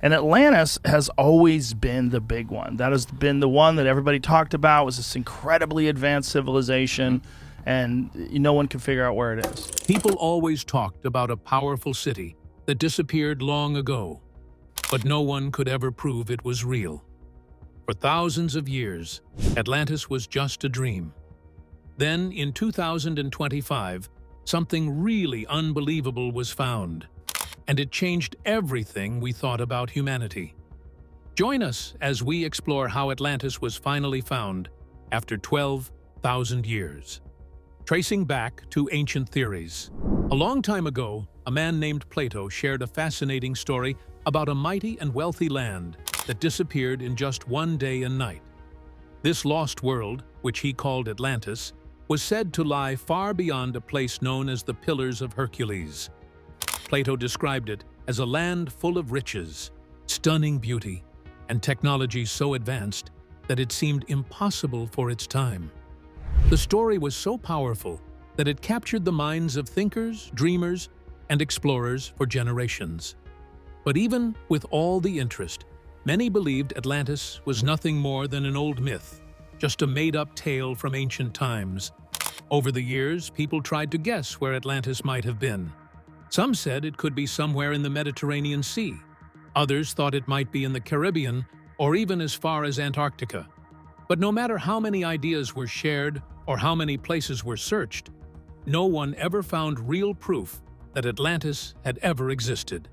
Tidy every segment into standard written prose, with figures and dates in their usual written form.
And Atlantis has always been the big one. That has been the one that everybody talked about, was this incredibly advanced civilization, and no one can figure out where it is. People always talked about a powerful city that disappeared long ago, but no one could ever prove it was real. For thousands of years, Atlantis was just a dream. Then, in 2025, something really unbelievable was found, and it changed everything we thought about humanity. Join us as we explore how Atlantis was finally found after 12,000 years. Tracing back to ancient theories. A long time ago, a man named Plato shared a fascinating story about a mighty and wealthy land that disappeared in just one day and night. This lost world, which he called Atlantis, was said to lie far beyond a place known as the Pillars of Hercules. Plato described it as a land full of riches, stunning beauty, and technology so advanced that it seemed impossible for its time. The story was so powerful that it captured the minds of thinkers, dreamers, and explorers for generations. But even with all the interest, many believed Atlantis was nothing more than an old myth, just a made-up tale from ancient times. Over the years, people tried to guess where Atlantis might have been. Some said it could be somewhere in the Mediterranean Sea. Others thought it might be in the Caribbean or even as far as Antarctica. But no matter how many ideas were shared or how many places were searched, no one ever found real proof that Atlantis had ever existed.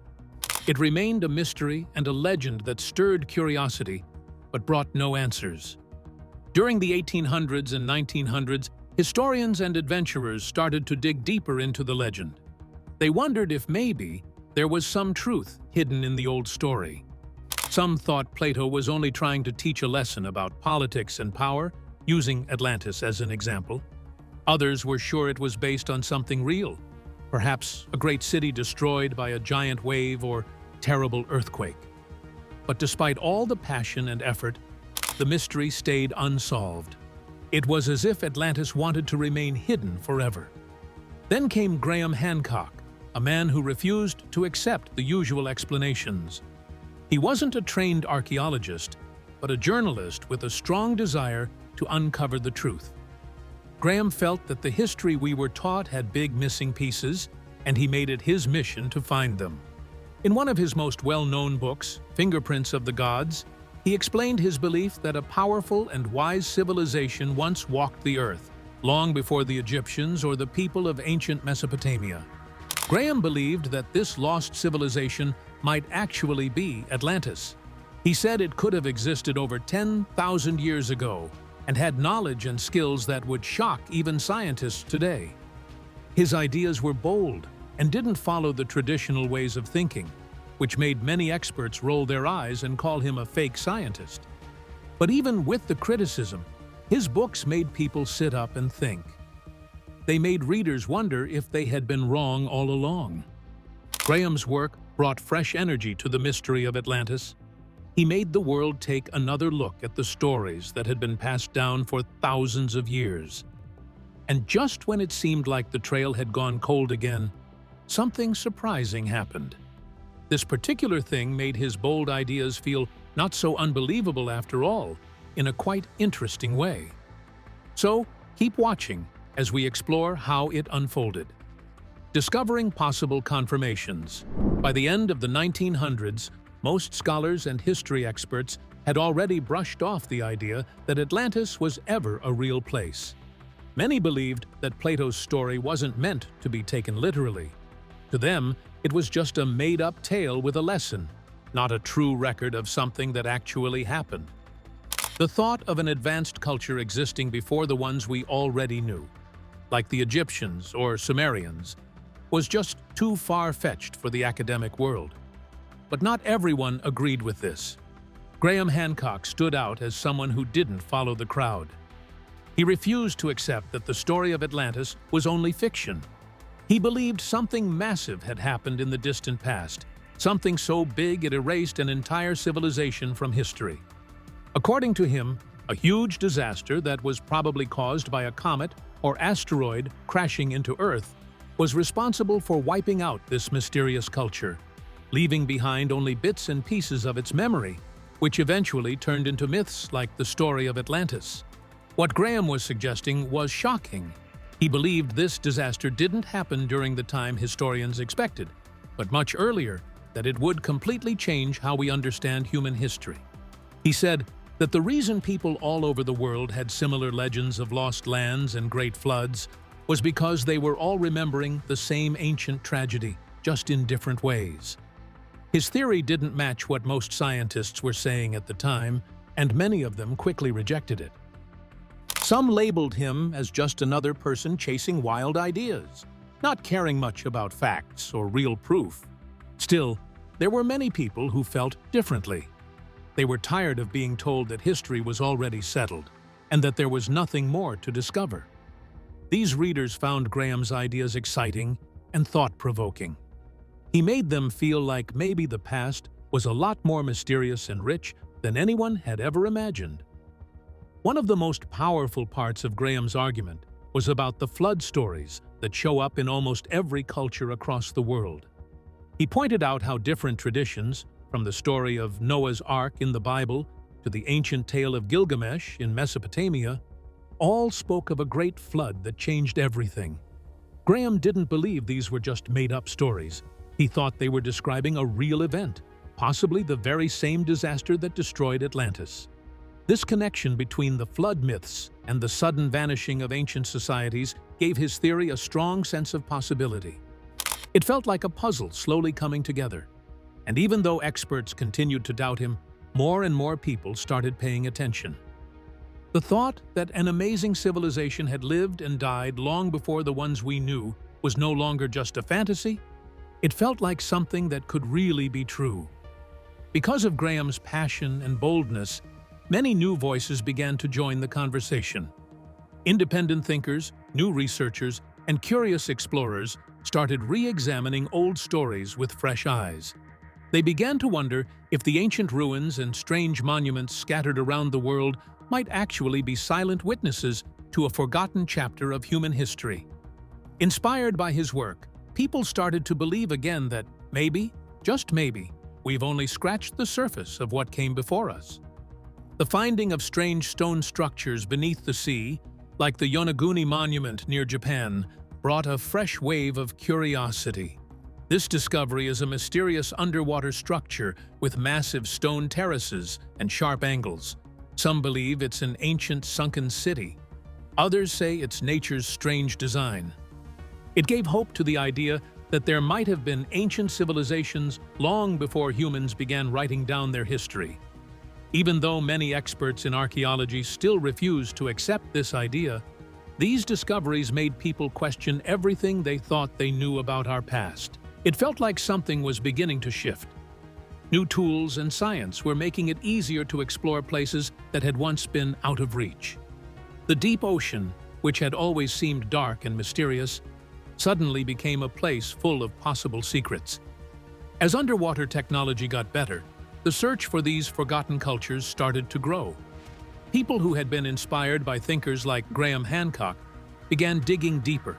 It remained a mystery and a legend that stirred curiosity, but brought no answers. During the 1800s and 1900s, historians and adventurers started to dig deeper into the legend. They wondered if maybe there was some truth hidden in the old story. Some thought Plato was only trying to teach a lesson about politics and power, using Atlantis as an example. Others were sure it was based on something real, perhaps a great city destroyed by a giant wave or terrible earthquake. But despite all the passion and effort, the mystery stayed unsolved. It was as if Atlantis wanted to remain hidden forever. Then came Graham Hancock, a man who refused to accept the usual explanations. He wasn't a trained archaeologist, but a journalist with a strong desire to uncover the truth. Graham felt that the history we were taught had big missing pieces, and he made it his mission to find them. In one of his most well-known books, Fingerprints of the Gods, he explained his belief that a powerful and wise civilization once walked the earth, long before the Egyptians or the people of ancient Mesopotamia. Graham believed that this lost civilization might actually be Atlantis. He said it could have existed over 10,000 years ago and had knowledge and skills that would shock even scientists today. His ideas were bold and didn't follow the traditional ways of thinking, which made many experts roll their eyes and call him a fake scientist. But even with the criticism, his books made people sit up and think. They made readers wonder if they had been wrong all along. Graham's work brought fresh energy to the mystery of Atlantis. He made the world take another look at the stories that had been passed down for thousands of years. And just when it seemed like the trail had gone cold again, something surprising happened. This particular thing made his bold ideas feel not so unbelievable after all, in a quite interesting way. So, keep watching as we explore how it unfolded. Discovering possible confirmations. By the end of the 1900s, most scholars and history experts had already brushed off the idea that Atlantis was ever a real place. Many believed that Plato's story wasn't meant to be taken literally. To them, it was just a made-up tale with a lesson, not a true record of something that actually happened. The thought of an advanced culture existing before the ones we already knew, like the Egyptians or Sumerians, was just too far-fetched for the academic world. But not everyone agreed with this. Graham Hancock stood out as someone who didn't follow the crowd. He refused to accept that the story of Atlantis was only fiction. He believed something massive had happened in the distant past, something so big it erased an entire civilization from history. According to him, a huge disaster that was probably caused by a comet or asteroid crashing into Earth was responsible for wiping out this mysterious culture, leaving behind only bits and pieces of its memory, which eventually turned into myths like the story of Atlantis. What Graham was suggesting was shocking. He believed this disaster didn't happen during the time historians expected, but much earlier, that it would completely change how we understand human history. He said that the reason people all over the world had similar legends of lost lands and great floods was because they were all remembering the same ancient tragedy, just in different ways. His theory didn't match what most scientists were saying at the time, and many of them quickly rejected it. Some labeled him as just another person chasing wild ideas, not caring much about facts or real proof. Still, there were many people who felt differently. They were tired of being told that history was already settled and that there was nothing more to discover. These readers found Graham's ideas exciting and thought-provoking. He made them feel like maybe the past was a lot more mysterious and rich than anyone had ever imagined. One of the most powerful parts of Graham's argument was about the flood stories that show up in almost every culture across the world. He pointed out how different traditions, from the story of Noah's Ark in the Bible to the ancient tale of Gilgamesh in Mesopotamia, all spoke of a great flood that changed everything. Graham didn't believe these were just made-up stories. He thought they were describing a real event, possibly the very same disaster that destroyed Atlantis. This connection between the flood myths and the sudden vanishing of ancient societies gave his theory a strong sense of possibility. It felt like a puzzle slowly coming together. And even though experts continued to doubt him, more and more people started paying attention. The thought that an amazing civilization had lived and died long before the ones we knew was no longer just a fantasy. It felt like something that could really be true. Because of Graham's passion and boldness, many new voices began to join the conversation. Independent thinkers, new researchers, and curious explorers started re-examining old stories with fresh eyes. They began to wonder if the ancient ruins and strange monuments scattered around the world might actually be silent witnesses to a forgotten chapter of human history. Inspired by his work, people started to believe again that maybe, just maybe, we've only scratched the surface of what came before us. The finding of strange stone structures beneath the sea, like the Yonaguni Monument near Japan, brought a fresh wave of curiosity. This discovery is a mysterious underwater structure with massive stone terraces and sharp angles. Some believe it's an ancient sunken city. Others say it's nature's strange design. It gave hope to the idea that there might have been ancient civilizations long before humans began writing down their history. Even though many experts in archaeology still refuse to accept this idea, these discoveries made people question everything they thought they knew about our past. It felt like something was beginning to shift. New tools and science were making it easier to explore places that had once been out of reach. The deep ocean, which had always seemed dark and mysterious, suddenly became a place full of possible secrets. As underwater technology got better, the search for these forgotten cultures started to grow. People who had been inspired by thinkers like Graham Hancock began digging deeper,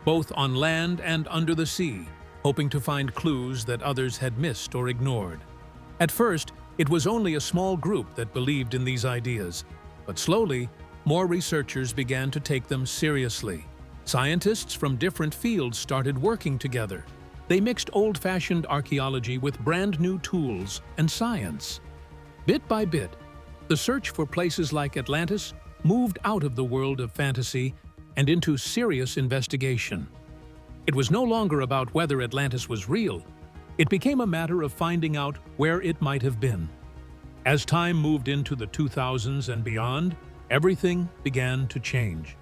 both on land and under the sea, hoping to find clues that others had missed or ignored. At first, it was only a small group that believed in these ideas, but slowly, more researchers began to take them seriously. Scientists from different fields started working together. They mixed old-fashioned archaeology with brand-new tools and science. Bit by bit, the search for places like Atlantis moved out of the world of fantasy and into serious investigation. It was no longer about whether Atlantis was real. It became a matter of finding out where it might have been. As time moved into the 2000s and beyond, everything began to change.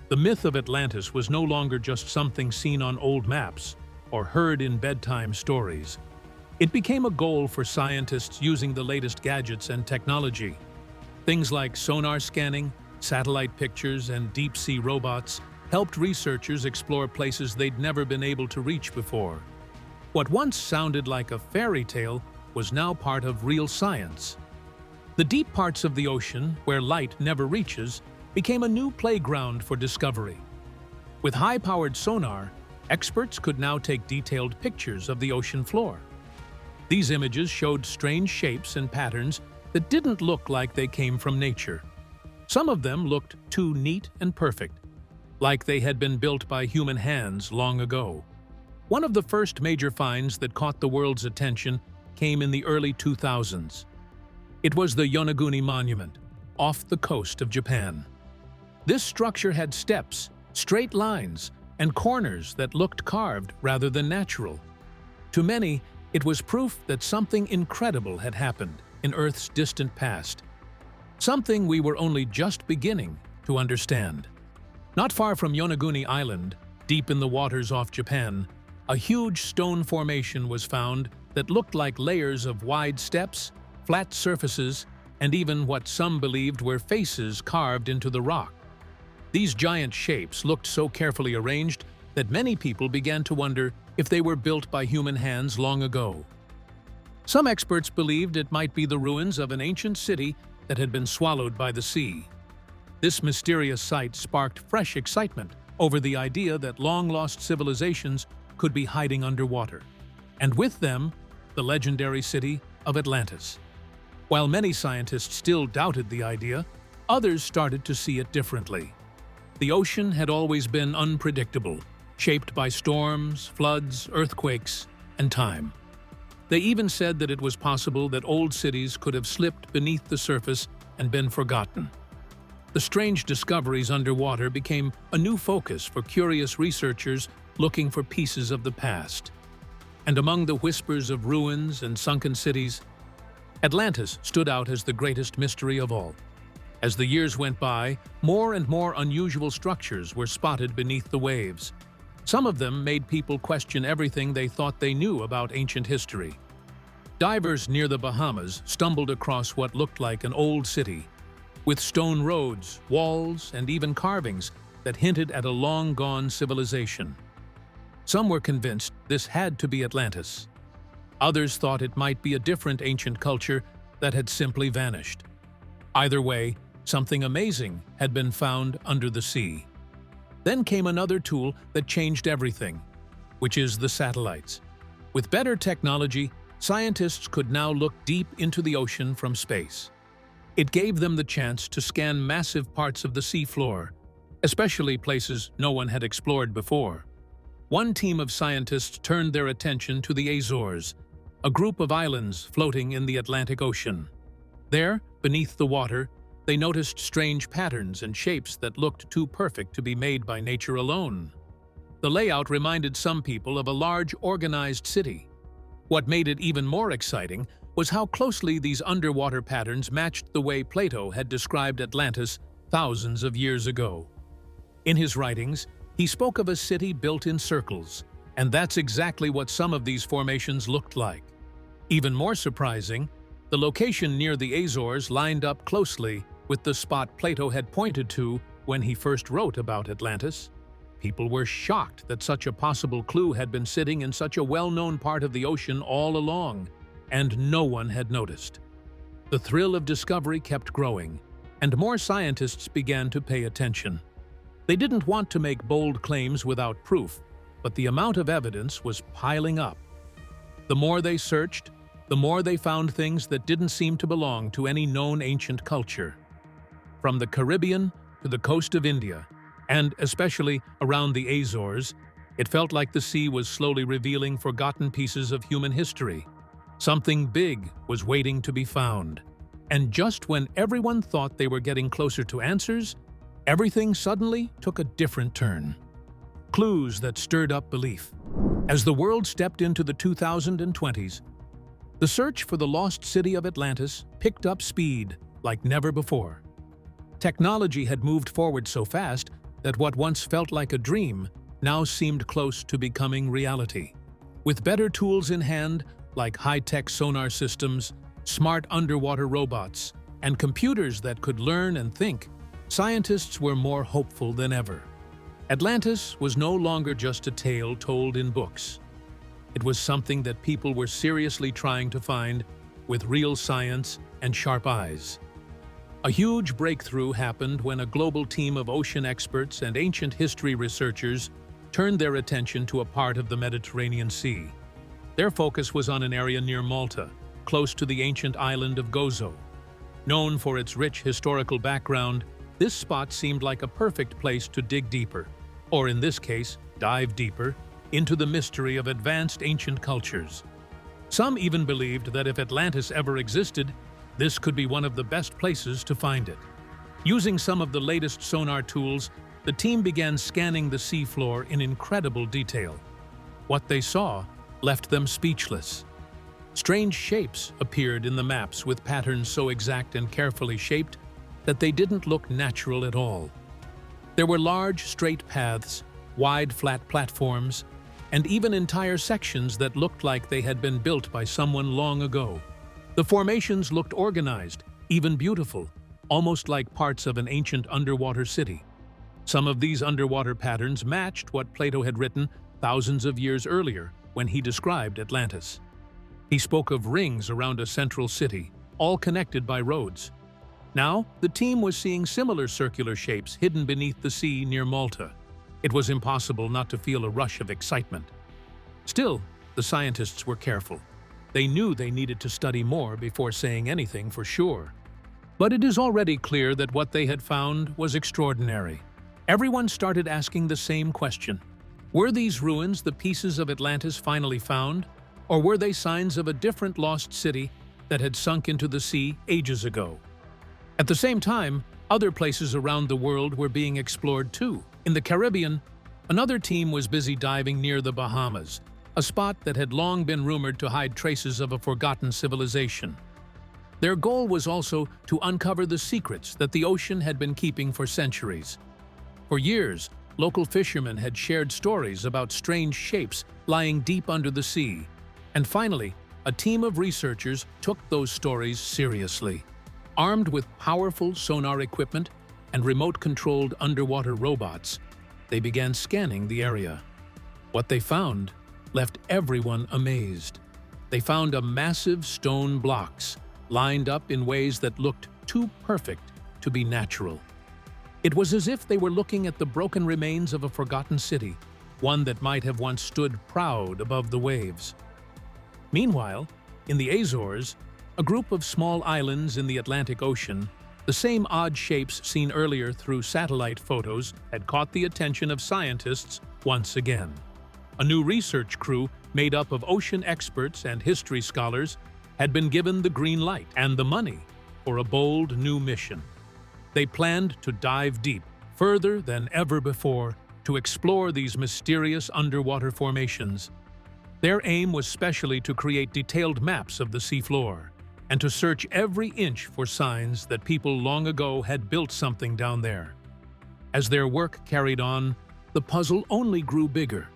The myth of Atlantis was no longer just something seen on old maps or heard in bedtime stories. It became a goal for scientists using the latest gadgets and technology. Things like sonar scanning, satellite pictures, and deep-sea robots helped researchers explore places they'd never been able to reach before. What once sounded like a fairy tale was now part of real science. The deep parts of the ocean, where light never reaches, became a new playground for discovery. With high-powered sonar, experts could now take detailed pictures of the ocean floor. These images showed strange shapes and patterns that didn't look like they came from nature. Some of them looked too neat and perfect, like they had been built by human hands long ago. One of the first major finds that caught the world's attention came in the early 2000s. It was the Yonaguni Monument, off the coast of Japan. This structure had steps, straight lines, and corners that looked carved rather than natural. To many, it was proof that something incredible had happened in Earth's distant past, something we were only just beginning to understand. Not far from Yonaguni Island, deep in the waters off Japan, a huge stone formation was found that looked like layers of wide steps, flat surfaces, and even what some believed were faces carved into the rock. These giant shapes looked so carefully arranged that many people began to wonder if they were built by human hands long ago. Some experts believed it might be the ruins of an ancient city that had been swallowed by the sea. This mysterious sight sparked fresh excitement over the idea that long-lost civilizations could be hiding underwater, and with them, the legendary city of Atlantis. While many scientists still doubted the idea, others started to see it differently. The ocean had always been unpredictable, shaped by storms, floods, earthquakes, and time. They even said that it was possible that old cities could have slipped beneath the surface and been forgotten. The strange discoveries underwater became a new focus for curious researchers looking for pieces of the past. And among the whispers of ruins and sunken cities, Atlantis stood out as the greatest mystery of all. As the years went by, more and more unusual structures were spotted beneath the waves. Some of them made people question everything they thought they knew about ancient history. Divers near the Bahamas stumbled across what looked like an old city, with stone roads, walls, and even carvings that hinted at a long-gone civilization. Some were convinced this had to be Atlantis. Others thought it might be a different ancient culture that had simply vanished. Either way, something amazing had been found under the sea. Then came another tool that changed everything, which is the satellites. With better technology, scientists could now look deep into the ocean from space. It gave them the chance to scan massive parts of the seafloor, especially places no one had explored before. One team of scientists turned their attention to the Azores, a group of islands floating in the Atlantic Ocean. There, beneath the water, they noticed strange patterns and shapes that looked too perfect to be made by nature alone. The layout reminded some people of a large, organized city. What made it even more exciting was how closely these underwater patterns matched the way Plato had described Atlantis thousands of years ago. In his writings, he spoke of a city built in circles, and that's exactly what some of these formations looked like. Even more surprising, the location near the Azores lined up closely with the spot Plato had pointed to when he first wrote about Atlantis. People were shocked that such a possible clue had been sitting in such a well-known part of the ocean all along, and no one had noticed. The thrill of discovery kept growing, and more scientists began to pay attention. They didn't want to make bold claims without proof, but the amount of evidence was piling up. The more they searched, the more they found things that didn't seem to belong to any known ancient culture. From the Caribbean to the coast of India, and especially around the Azores, it felt like the sea was slowly revealing forgotten pieces of human history. Something big was waiting to be found. And just when everyone thought they were getting closer to answers, everything suddenly took a different turn. Clues that stirred up belief. As the world stepped into the 2020s, the search for the lost city of Atlantis picked up speed like never before. Technology had moved forward so fast that what once felt like a dream now seemed close to becoming reality. With better tools in hand, like high-tech sonar systems, smart underwater robots, and computers that could learn and think, scientists were more hopeful than ever. Atlantis was no longer just a tale told in books. It was something that people were seriously trying to find with real science and sharp eyes. A huge breakthrough happened when a global team of ocean experts and ancient history researchers turned their attention to a part of the Mediterranean Sea. Their focus was on an area near Malta, close to the ancient island of Gozo. Known for its rich historical background, this spot seemed like a perfect place to dig deeper, or in this case, dive deeper, into the mystery of advanced ancient cultures. Some even believed that if Atlantis ever existed, this could be one of the best places to find it. Using some of the latest sonar tools, the team began scanning the seafloor in incredible detail. What they saw left them speechless. Strange shapes appeared in the maps with patterns so exact and carefully shaped that they didn't look natural at all. There were large, straight paths, wide, flat platforms, and even entire sections that looked like they had been built by someone long ago. The formations looked organized, even beautiful, almost like parts of an ancient underwater city. Some of these underwater patterns matched what Plato had written thousands of years earlier when he described Atlantis. He spoke of rings around a central city, all connected by roads. Now, the team was seeing similar circular shapes hidden beneath the sea near Malta. It was impossible not to feel a rush of excitement. Still, the scientists were careful. They knew they needed to study more before saying anything for sure. But it is already clear that what they had found was extraordinary. Everyone started asking the same question. Were these ruins the pieces of Atlantis finally found, or were they signs of a different lost city that had sunk into the sea ages ago? At the same time, other places around the world were being explored too. In the Caribbean, another team was busy diving near the Bahamas, a spot that had long been rumored to hide traces of a forgotten civilization. Their goal was also to uncover the secrets that the ocean had been keeping for centuries. For years, local fishermen had shared stories about strange shapes lying deep under the sea. And finally, a team of researchers took those stories seriously. Armed with powerful sonar equipment and remote-controlled underwater robots, they began scanning the area. What they found left everyone amazed. They found a massive stone blocks lined up in ways that looked too perfect to be natural. It was as if they were looking at the broken remains of a forgotten city, one that might have once stood proud above the waves. Meanwhile, in the Azores, a group of small islands in the Atlantic Ocean, the same odd shapes seen earlier through satellite photos had caught the attention of scientists once again. A new research crew made up of ocean experts and history scholars had been given the green light and the money for a bold new mission. They planned to dive deep, further than ever before, to explore these mysterious underwater formations. Their aim was specially to create detailed maps of the seafloor and to search every inch for signs that people long ago had built something down there. As their work carried on, the puzzle only grew bigger.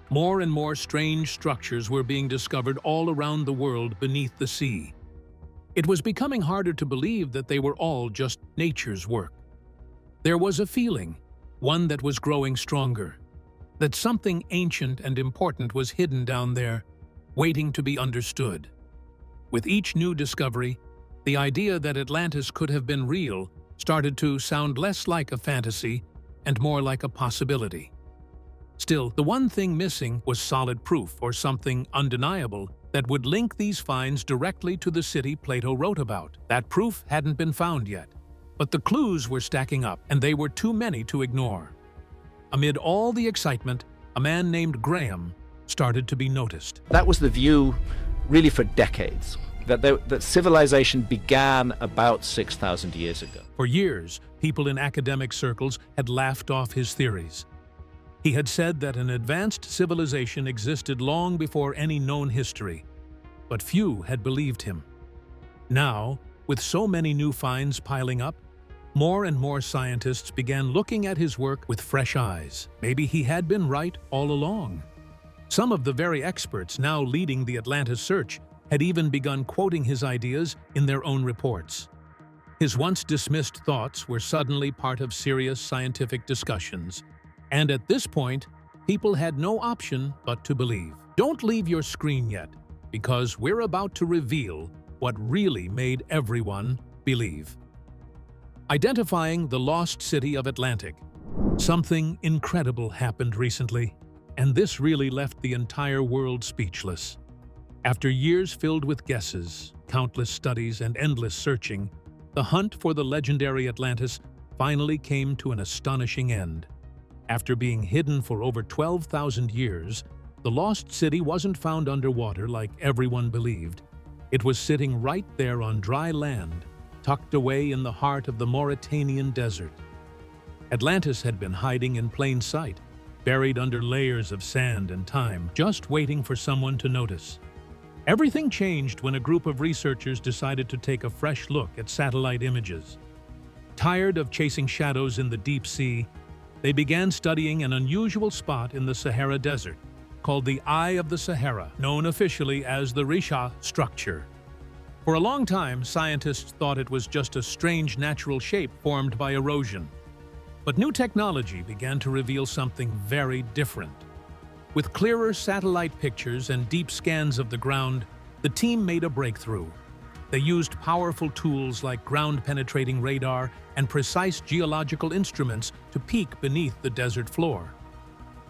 More and more strange structures were being discovered all around the world beneath the sea. It was becoming harder to believe that they were all just nature's work. There was a feeling, one that was growing stronger, that something ancient and important was hidden down there, waiting to be understood. With each new discovery, the idea that Atlantis could have been real started to sound less like a fantasy and more like a possibility. Still, the one thing missing was solid proof or something undeniable that would link these finds directly to the city Plato wrote about. That proof hadn't been found yet, but the clues were stacking up and they were too many to ignore. Amid all the excitement, a man named Graham started to be noticed. That was the view really for decades, that civilization began about 6,000 years ago. For years, people in academic circles had laughed off his theories. He had said that an advanced civilization existed long before any known history, but few had believed him. Now, with so many new finds piling up, more and more scientists began looking at his work with fresh eyes. Maybe he had been right all along. Some of the very experts now leading the Atlantis search had even begun quoting his ideas in their own reports. His once dismissed thoughts were suddenly part of serious scientific discussions. And at this point, people had no option but to believe. Don't leave your screen yet, because we're about to reveal what really made everyone believe. Identifying the lost city of Atlantic. Something incredible happened recently, and this really left the entire world speechless. After years filled with guesses, countless studies, and endless searching, the hunt for the legendary Atlantis finally came to an astonishing end. After being hidden for over 12,000 years, the lost city wasn't found underwater like everyone believed. It was sitting right there on dry land, tucked away in the heart of the Mauritanian desert. Atlantis had been hiding in plain sight, buried under layers of sand and time, just waiting for someone to notice. Everything changed when a group of researchers decided to take a fresh look at satellite images. Tired of chasing shadows in the deep sea, they began studying an unusual spot in the Sahara Desert, called the Eye of the Sahara, known officially as the Risha structure. For a long time, scientists thought it was just a strange natural shape formed by erosion. But new technology began to reveal something very different. With clearer satellite pictures and deep scans of the ground, the team made a breakthrough. They used powerful tools like ground-penetrating radar and precise geological instruments to peek beneath the desert floor.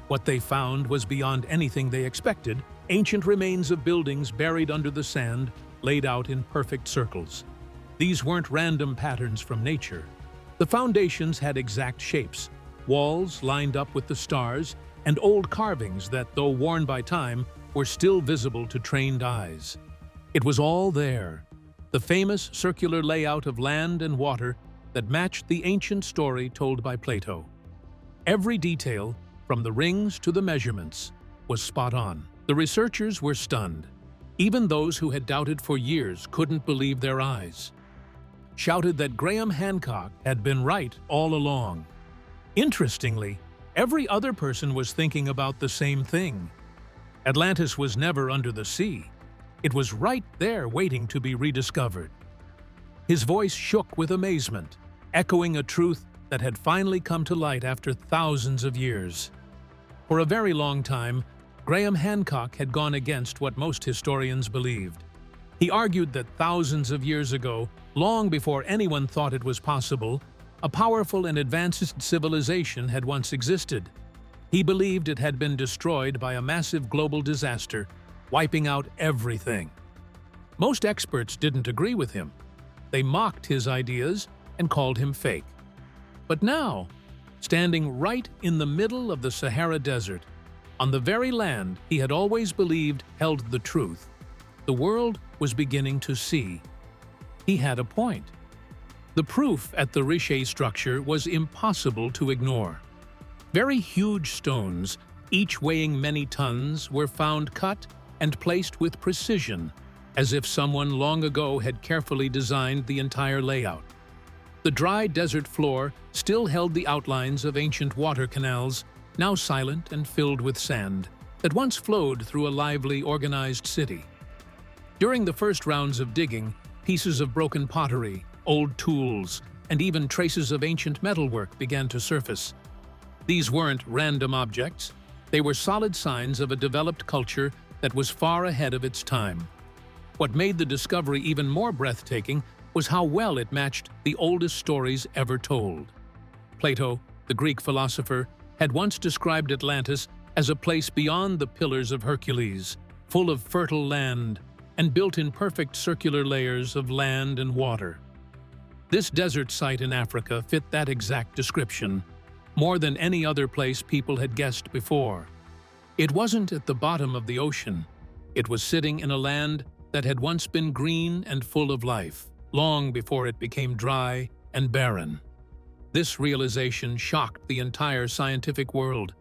What they found was beyond anything they expected: ancient remains of buildings buried under the sand, laid out in perfect circles. These weren't random patterns from nature. The foundations had exact shapes, walls lined up with the stars, and old carvings that, though worn by time, were still visible to trained eyes. It was all there, the famous circular layout of land and water that matched the ancient story told by Plato. Every detail, from the rings to the measurements, was spot on. The researchers were stunned. Even those who had doubted for years couldn't believe their eyes. Shouted that Graham Hancock had been right all along. Interestingly, every other person was thinking about the same thing. Atlantis was never under the sea. It was right there waiting to be rediscovered. His voice shook with amazement, echoing a truth that had finally come to light after thousands of years. For a very long time, Graham Hancock had gone against what most historians believed. He argued that thousands of years ago, long before anyone thought it was possible, a powerful and advanced civilization had once existed. He believed it had been destroyed by a massive global disaster, wiping out everything. Most experts didn't agree with him. They mocked his ideas and called him fake. But now, standing right in the middle of the Sahara Desert, on the very land he had always believed held the truth, the world was beginning to see. He had a point. The proof at the Riche structure was impossible to ignore. Very huge stones, each weighing many tons, were found cut and placed with precision, as if someone long ago had carefully designed the entire layout. The dry desert floor still held the outlines of ancient water canals, now silent and filled with sand, that once flowed through a lively, organized city. During the first rounds of digging, pieces of broken pottery, old tools, and even traces of ancient metalwork began to surface. These weren't random objects. They were solid signs of a developed culture that was far ahead of its time. What made the discovery even more breathtaking was how well it matched the oldest stories ever told. Plato, the Greek philosopher, had once described Atlantis as a place beyond the Pillars of Hercules, full of fertile land and built in perfect circular layers of land and water. This desert site in Africa fit that exact description, more than any other place people had guessed before. It wasn't at the bottom of the ocean. It was sitting in a land that had once been green and full of life, long before it became dry and barren. This realization shocked the entire scientific world.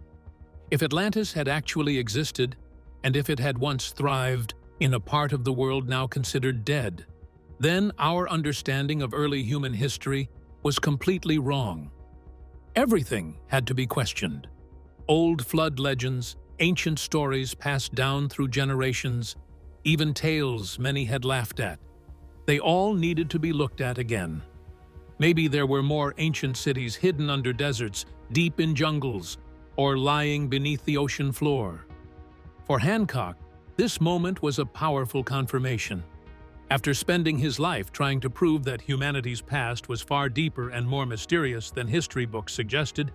If Atlantis had actually existed, and if it had once thrived in a part of the world now considered dead, then our understanding of early human history was completely wrong. Everything had to be questioned. Old flood legends, ancient stories passed down through generations, even tales many had laughed at. They all needed to be looked at again. Maybe there were more ancient cities hidden under deserts, deep in jungles, or lying beneath the ocean floor. For Hancock, this moment was a powerful confirmation. After spending his life trying to prove that humanity's past was far deeper and more mysterious than history books suggested,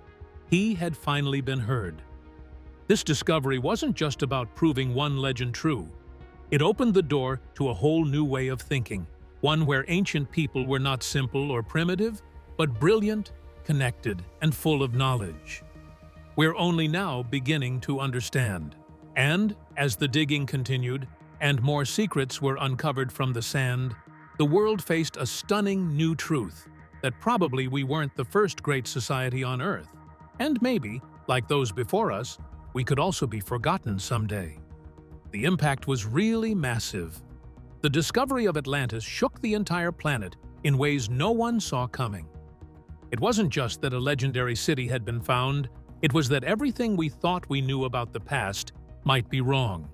he had finally been heard. This discovery wasn't just about proving one legend true. It opened the door to a whole new way of thinking, one where ancient people were not simple or primitive, but brilliant, connected, and full of knowledge. We're only now beginning to understand. And, as the digging continued, and more secrets were uncovered from the sand, the world faced a stunning new truth that probably we weren't the first great society on Earth. And maybe, like those before us, we could also be forgotten someday. The impact was really massive. The discovery of Atlantis shook the entire planet in ways no one saw coming. It wasn't just that a legendary city had been found, it was that everything we thought we knew about the past might be wrong.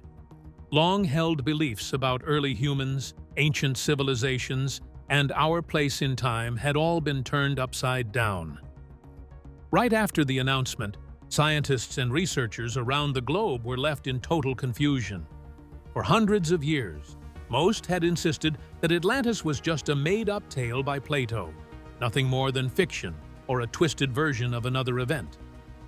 Long-held beliefs about early humans, ancient civilizations, and our place in time had all been turned upside down. Right after the announcement, scientists and researchers around the globe were left in total confusion. For hundreds of years, most had insisted that Atlantis was just a made-up tale by Plato, nothing more than fiction or a twisted version of another event.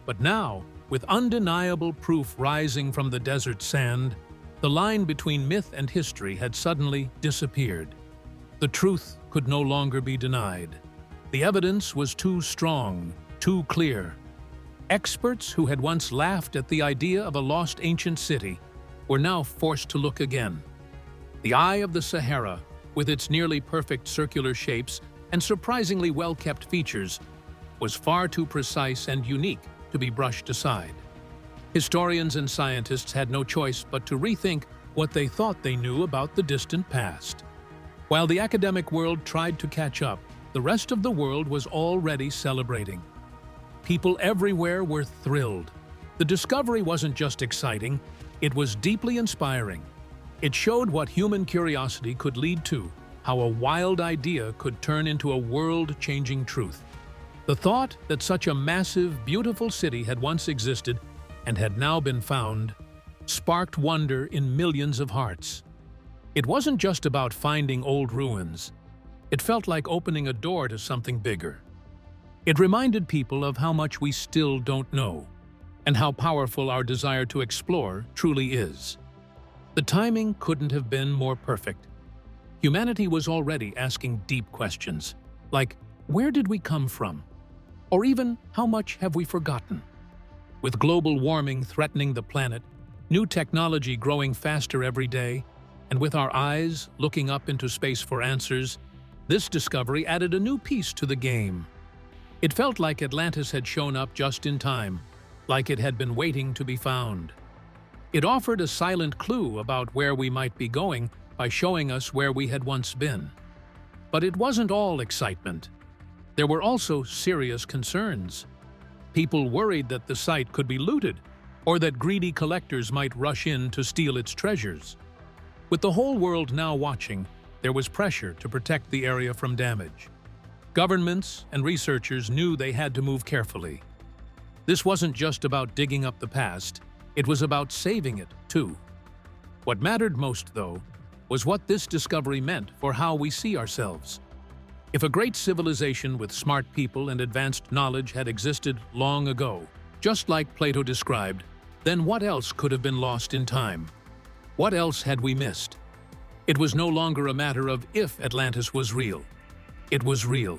But now, with undeniable proof rising from the desert sand, the line between myth and history had suddenly disappeared. The truth could no longer be denied. The evidence was too strong, too clear. Experts who had once laughed at the idea of a lost ancient city were now forced to look again. The Eye of the Sahara, with its nearly perfect circular shapes and surprisingly well-kept features, was far too precise and unique to be brushed aside. Historians and scientists had no choice but to rethink what they thought they knew about the distant past. While the academic world tried to catch up, the rest of the world was already celebrating. People everywhere were thrilled. The discovery wasn't just exciting, it was deeply inspiring. It showed what human curiosity could lead to, how a wild idea could turn into a world-changing truth. The thought that such a massive, beautiful city had once existed and had now been found sparked wonder in millions of hearts. It wasn't just about finding old ruins. It felt like opening a door to something bigger. It reminded people of how much we still don't know, and how powerful our desire to explore truly is. The timing couldn't have been more perfect. Humanity was already asking deep questions, like, where did we come from? Or even, how much have we forgotten? With global warming threatening the planet, new technology growing faster every day, and with our eyes looking up into space for answers, this discovery added a new piece to the game. It felt like Atlantis had shown up just in time, like it had been waiting to be found. It offered a silent clue about where we might be going by showing us where we had once been. But it wasn't all excitement. There were also serious concerns. People worried that the site could be looted, or that greedy collectors might rush in to steal its treasures. With the whole world now watching, there was pressure to protect the area from damage. Governments and researchers knew they had to move carefully. This wasn't just about digging up the past, it was about saving it, too. What mattered most, though, was what this discovery meant for how we see ourselves. If a great civilization with smart people and advanced knowledge had existed long ago, just like Plato described, then what else could have been lost in time? What else had we missed? It was no longer a matter of if Atlantis was real. It was real,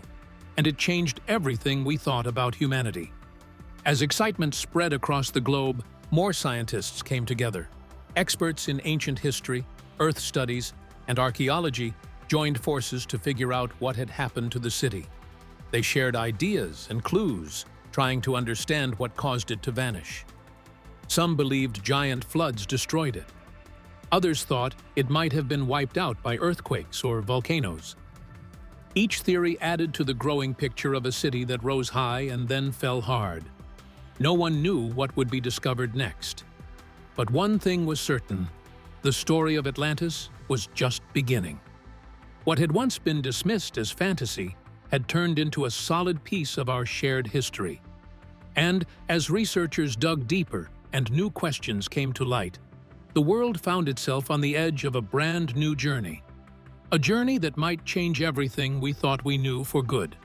and it changed everything we thought about humanity. As excitement spread across the globe, more scientists came together. Experts in ancient history, Earth studies, and archaeology joined forces to figure out what had happened to the city. They shared ideas and clues, trying to understand what caused it to vanish. Some believed giant floods destroyed it. Others thought it might have been wiped out by earthquakes or volcanoes. Each theory added to the growing picture of a city that rose high and then fell hard. No one knew what would be discovered next. But one thing was certain: the story of Atlantis was just beginning. What had once been dismissed as fantasy had turned into a solid piece of our shared history. And as researchers dug deeper and new questions came to light, the world found itself on the edge of a brand new journey. A journey that might change everything we thought we knew for good.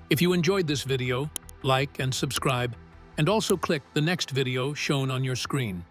If you enjoyed this video, like and subscribe, and also click the next video shown on your screen.